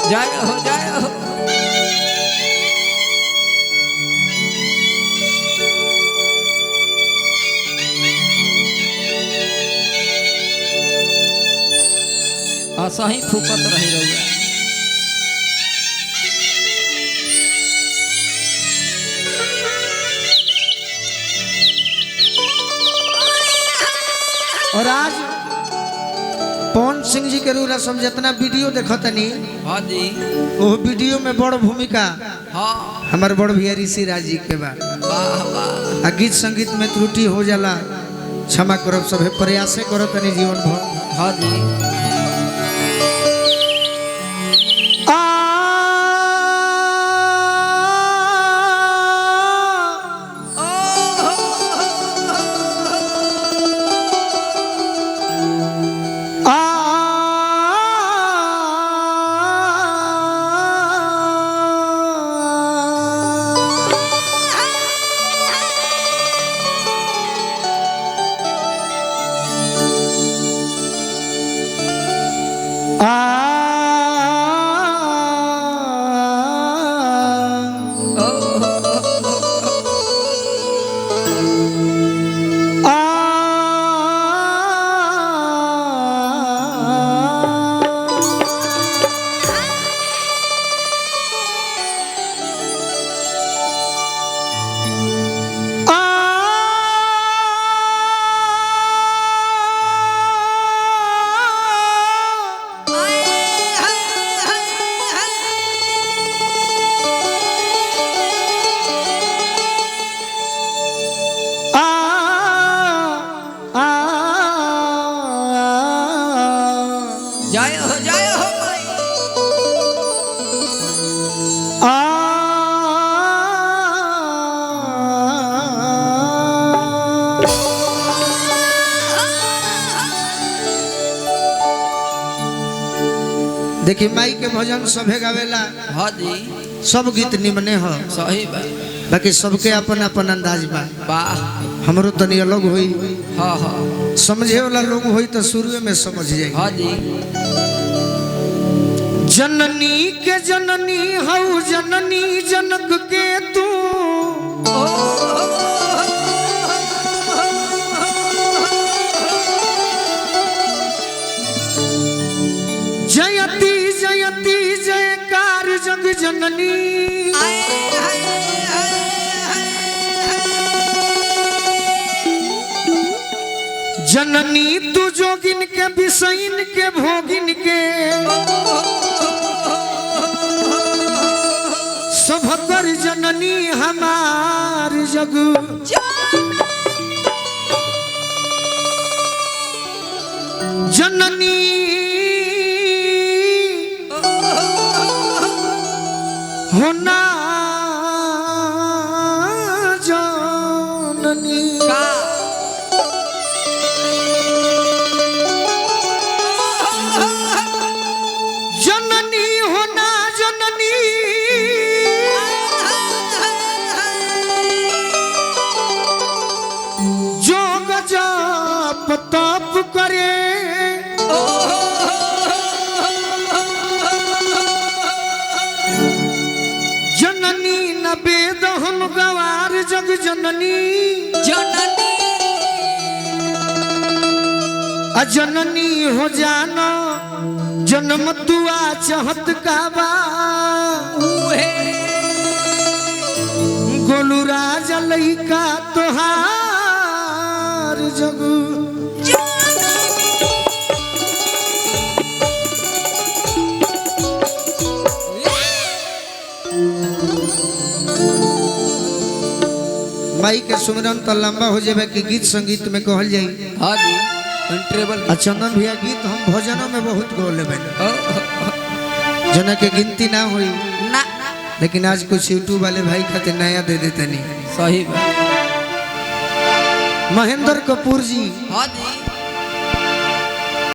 जय हो जय हो। सही फूकत रही रहुआ। और आज पवन सिंह जी के रूरा सब जितना वीडियो देखतनी हाँ जी वो वीडियो में बड़ भूमिका हाँ हमारे बड़ भैया ऋषि राज जी के बा। वाह वाह। गीत संगीत में त्रुटि हो जाला क्षमा करब सभे प्रयासे करो तनी जीवन भर। हाँ जी जय हो जय हो। देखी माई के भजन सभे गावेला। हाँ जी सब गीत निमने हो सही बा। बाकी सबके अपन अपन अंदाज बा। वाह हमरो तनी अलग होई। हाँ हाँ समझे वाला लोग होई तो शुरू में समझ जाए। हाँ जी। जननी के जननी हऊ जननी जनक के तू जयती जयती जयकार जग जननी जननी तू जोगिन के बिसैन के भोगिन के सभकर जननी हमार जग जननी होना जननी जननी होना जननी जो गजब तप करे जननी न वेद हम गवार जग जननी जननी अजननी हो जाना जन्म दुआ चाहत काबा गोलू राजा लइका तोहार जग माई के सुमरन तो लंबा हो जाए कि गीत संगीत में कहल जाई। हाँ जी कंट्रेबल। चंदन भैया गीत हम भजनों में बहुत गौ लेबे जना के गिनती ना हुई ना लेकिन आज कुछ यूट्यूब वाले भाई खाते नया दे देते नहीं। सही बात। महेंद्र कपूर जी हाँ जी